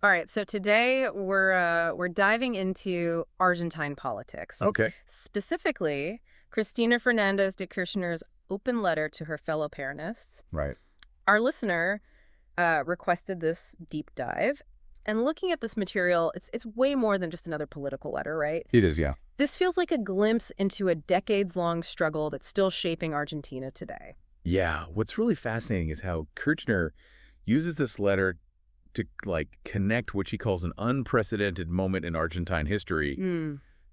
All right, so today we're diving into Argentine politics. Okay. Specifically, Cristina Fernández de Kirchner's open letter to her fellow Peronists. Right. Our listener requested this deep dive, and looking at this material, it's way more than just another political letter, right? It is, yeah. This feels like a glimpse into a decades-long struggle that's still shaping Argentina today. Yeah. What's really fascinating is how Kirchner uses this letter to, connect what she calls an unprecedented moment in Argentine history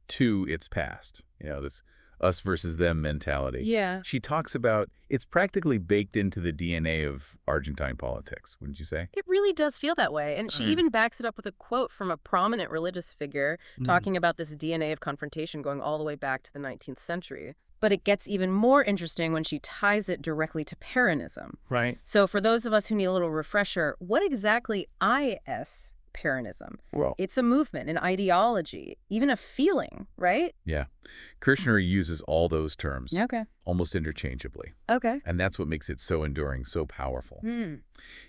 to its past. This us versus them mentality. Yeah. She talks about it's practically baked into the DNA of Argentine politics, wouldn't you say? It really does feel that way. And she even backs it up with a quote from a prominent religious figure talking about this DNA of confrontation going all the way back to the 19th century. But it gets even more interesting when she ties it directly to Peronism. Right. So for those of us who need a little refresher, what exactly is Peronism? Well, It's a movement, an ideology, even a feeling, right? yeah. Kirchner uses all those terms Okay. almost interchangeably. Okay. And that's what makes it so enduring, so powerful. Hmm.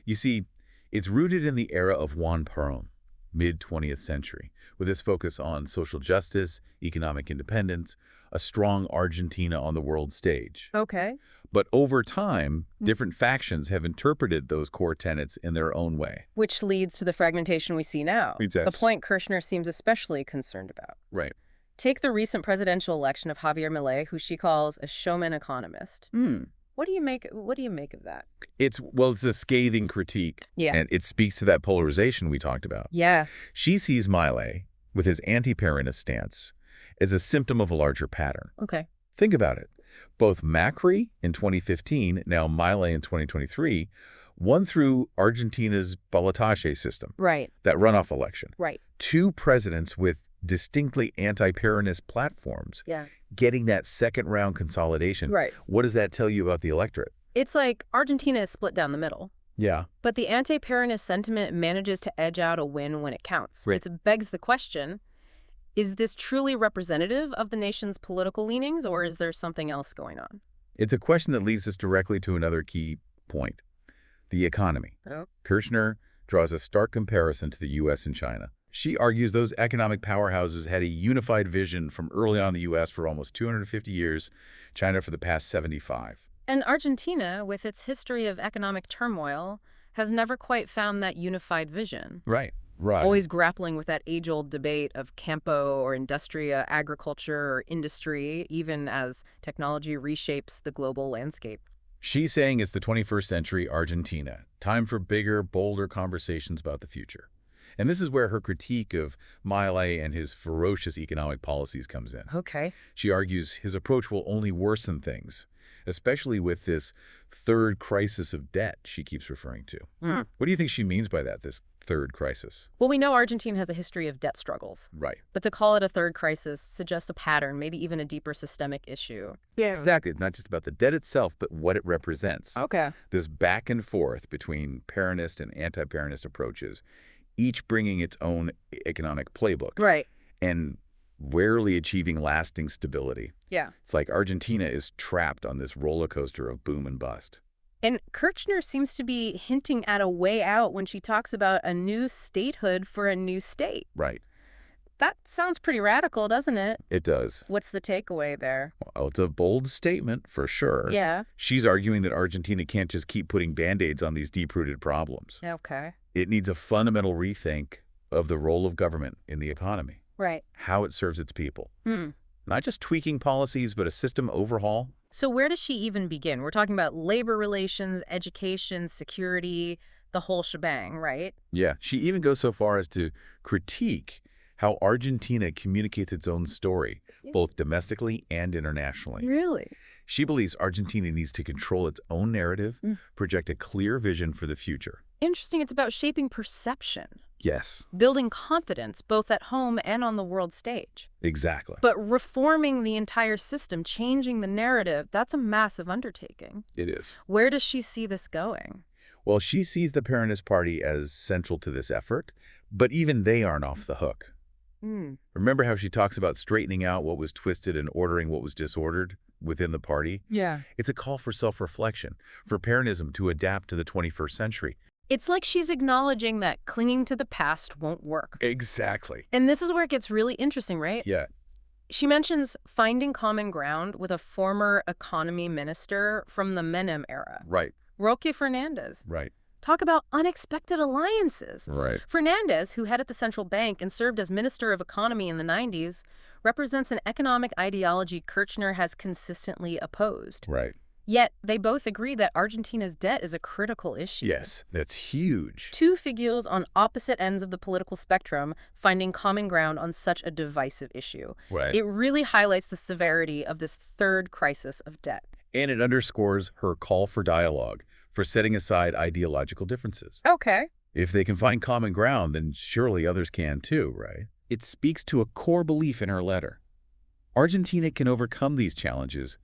You see, it's rooted in the era of Juan Perón, mid-20th century, with its focus on social justice, economic independence, a strong Argentina on the world stage. Okay. But over time, different factions have interpreted those core tenets in their own way. Which leads to the fragmentation we see now. Exactly. The point Kirchner seems especially concerned about. Right. Take the recent presidential election of Javier Milei, who she calls a showman economist. What do you make of that? It's a scathing critique. Yeah. And it speaks to that polarization we talked about. Yeah. She sees Milei, with his anti-Peronist stance, as a symptom of a larger pattern. Okay. Think about it. Both Macri in 2015, now Milei in 2023, won through Argentina's ballotage system, Right. that runoff election. Right. Two presidents with distinctly anti-Peronist platforms Yeah. getting that second-round consolidation. Right. What does that tell you about the electorate? It's like Argentina is split down the middle. Yeah. But the anti-Peronist sentiment manages to edge out a win when it counts. Right. It begs the question, is this truly representative of the nation's political leanings, or is there something else going on? It's a question that leads us directly to another key point, the economy. Oh. Kirchner draws a stark comparison to the U.S. and China. She argues those economic powerhouses had a unified vision from early on in the U.S. for almost 250 years, China for the past 75. And Argentina, with its history of economic turmoil, has never quite found that unified vision. Right. Right. Always grappling with that age-old debate of campo or industria, agriculture or industry, even as technology reshapes the global landscape. She's saying it's the 21st century Argentina. Time for bigger, bolder conversations about the future. And this is where her critique of Milei and his ferocious economic policies comes in. Okay. She argues his approach will only worsen things, especially with this third crisis of debt she keeps referring to. What do you think she means by that, this third crisis? Well, we know Argentina has a history of debt struggles. Right. But to call it a third crisis suggests a pattern, maybe even a deeper systemic issue. Yeah. Exactly. It's not just about the debt itself, but what it represents. Okay. This back and forth between Peronist and anti-Peronist approaches, each bringing its own economic playbook. Right. And rarely achieving lasting stability. Yeah. It's like Argentina is trapped on this roller coaster of boom and bust. And Kirchner seems to be hinting at a way out when she talks about a new statehood for a new state. Right. That sounds pretty radical, doesn't it? It does. What's the takeaway there? Well, it's a bold statement, for sure. Yeah. She's arguing that Argentina can't just keep putting Band-Aids on these deep-rooted problems. Okay. It needs a fundamental rethink of the role of government in the economy, Right. how it serves its people. Not just tweaking policies, but a system overhaul. So where does she even begin? We're talking about labor relations, education, security, the whole shebang, right? Yeah, she even goes so far as to critique how Argentina communicates its own story, both domestically and internationally. Really? She believes Argentina needs to control its own narrative, project a clear vision for the future. Interesting. It's about shaping perception, Yes, building confidence both at home and on the world stage. exactly. But reforming the entire system, changing the narrative, that's a massive undertaking. It is. Where does she see this going? Well, she sees the Peronist Party as central to this effort, but even they aren't off the hook. Remember how she talks about straightening out what was twisted and ordering what was disordered within the party? Yeah. It's a call for self-reflection, for Peronism to adapt to the 21st century. It's like she's acknowledging that clinging to the past won't work. Exactly. And this is where it gets really interesting, right? Yeah. She mentions finding common ground with a former economy minister from the Menem era, Right. Roque Fernandez. Right. Talk about unexpected alliances. Right. Fernandez, who headed the central bank and served as Minister of Economy in the 90s, represents an economic ideology Kirchner has consistently opposed. Right. Yet, they both agree that Argentina's debt is a critical issue. Yes, that's huge. Two figures on opposite ends of the political spectrum finding common ground on such a divisive issue. Right. It really highlights the severity of this third crisis of debt. And it underscores her call for dialogue, for setting aside ideological differences. Okay. If they can find common ground, then surely others can too, right? It speaks to a core belief in her letter. Argentina can overcome these challenges,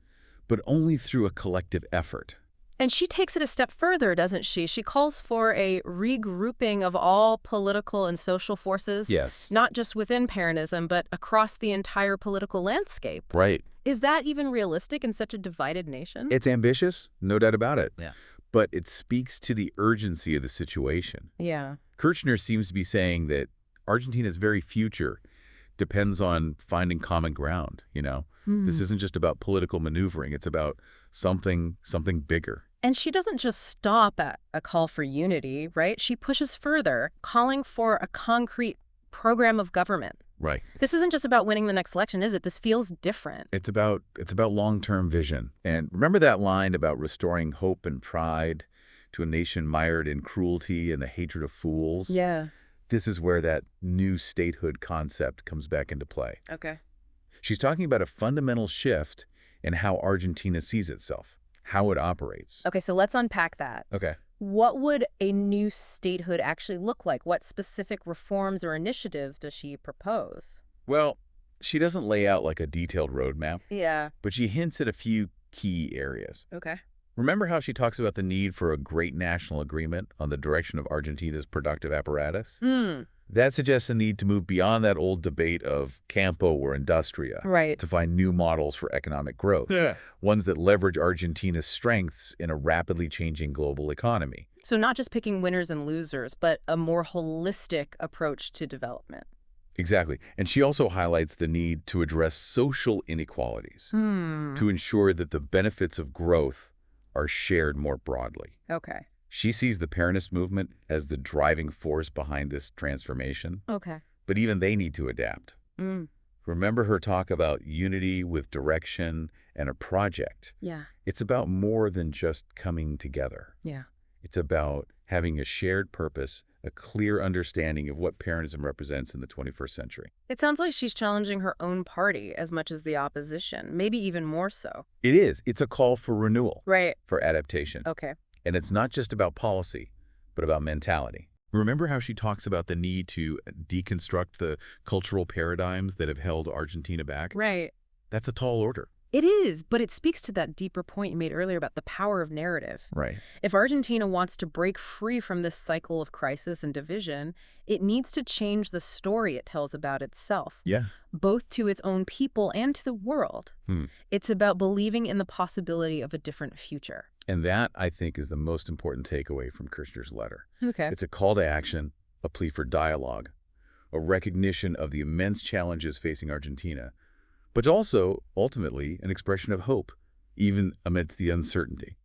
but only through a collective effort. And she takes it a step further, doesn't she? She calls for a regrouping of all political and social forces, Yes. not just within Peronism, but across the entire political landscape. Right. Is that even realistic in such a divided nation? It's ambitious, no doubt about it. Yeah. But it speaks to the urgency of the situation. Yeah. Kirchner seems to be saying that Argentina's very future depends on finding common ground, you know? This isn't just about political maneuvering. It's about something bigger. And she doesn't just stop at a call for unity, right? She pushes further, calling for a concrete program of government. Right. This isn't just about winning the next election, is it? This feels different. It's about long-term vision. And remember that line about restoring hope and pride to a nation mired in cruelty and the hatred of fools? Yeah. This is where that new statehood concept comes back into play. Okay. She's talking about a fundamental shift in how Argentina sees itself, how it operates. Okay, so let's unpack that. Okay. What would a new statehood actually look like? What specific reforms or initiatives does she propose? Well, she doesn't lay out like a detailed roadmap, Yeah. but she hints at a few key areas. Okay. Remember how she talks about the need for a great national agreement on the direction of Argentina's productive apparatus? That suggests a need to move beyond that old debate of campo or industria, Right. to find new models for economic growth, ones that leverage Argentina's strengths in a rapidly changing global economy. So not just picking winners and losers, but a more holistic approach to development. Exactly. And she also highlights the need to address social inequalities, to ensure that the benefits of growth are shared more broadly. Okay. She sees the Peronist movement as the driving force behind this transformation, Okay. but even they need to adapt. Remember her talk about unity with direction and a project. Yeah. It's about more than just coming together. Yeah. It's about having a shared purpose, a clear understanding of what Peronism represents in the 21st century. It sounds like she's challenging her own party as much as the opposition, maybe even more so. It is. It's a call for renewal, Right. for adaptation. Okay. And it's not just about policy, but about mentality. Remember how she talks about the need to deconstruct the cultural paradigms that have held Argentina back? Right. That's a tall order. It is, but it speaks to that deeper point you made earlier about the power of narrative. Right. If Argentina wants to break free from this cycle of crisis and division, it needs to change the story it tells about itself, Yeah. both to its own people and to the world. It's about believing in the possibility of a different future. And that, I think, is the most important takeaway from Kirchner's letter. Okay. It's a call to action, a plea for dialogue, a recognition of the immense challenges facing Argentina, but also, ultimately, an expression of hope, even amidst the uncertainty.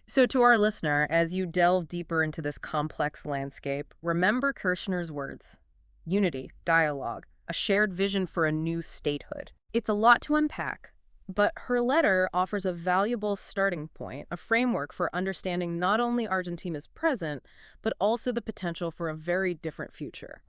So to our listener, as you delve deeper into this complex landscape, remember Kirchner's words: unity, dialogue, a shared vision for a new statehood. It's a lot to unpack, but her letter offers a valuable starting point, a framework for understanding not only Argentina's present, but also the potential for a very different future.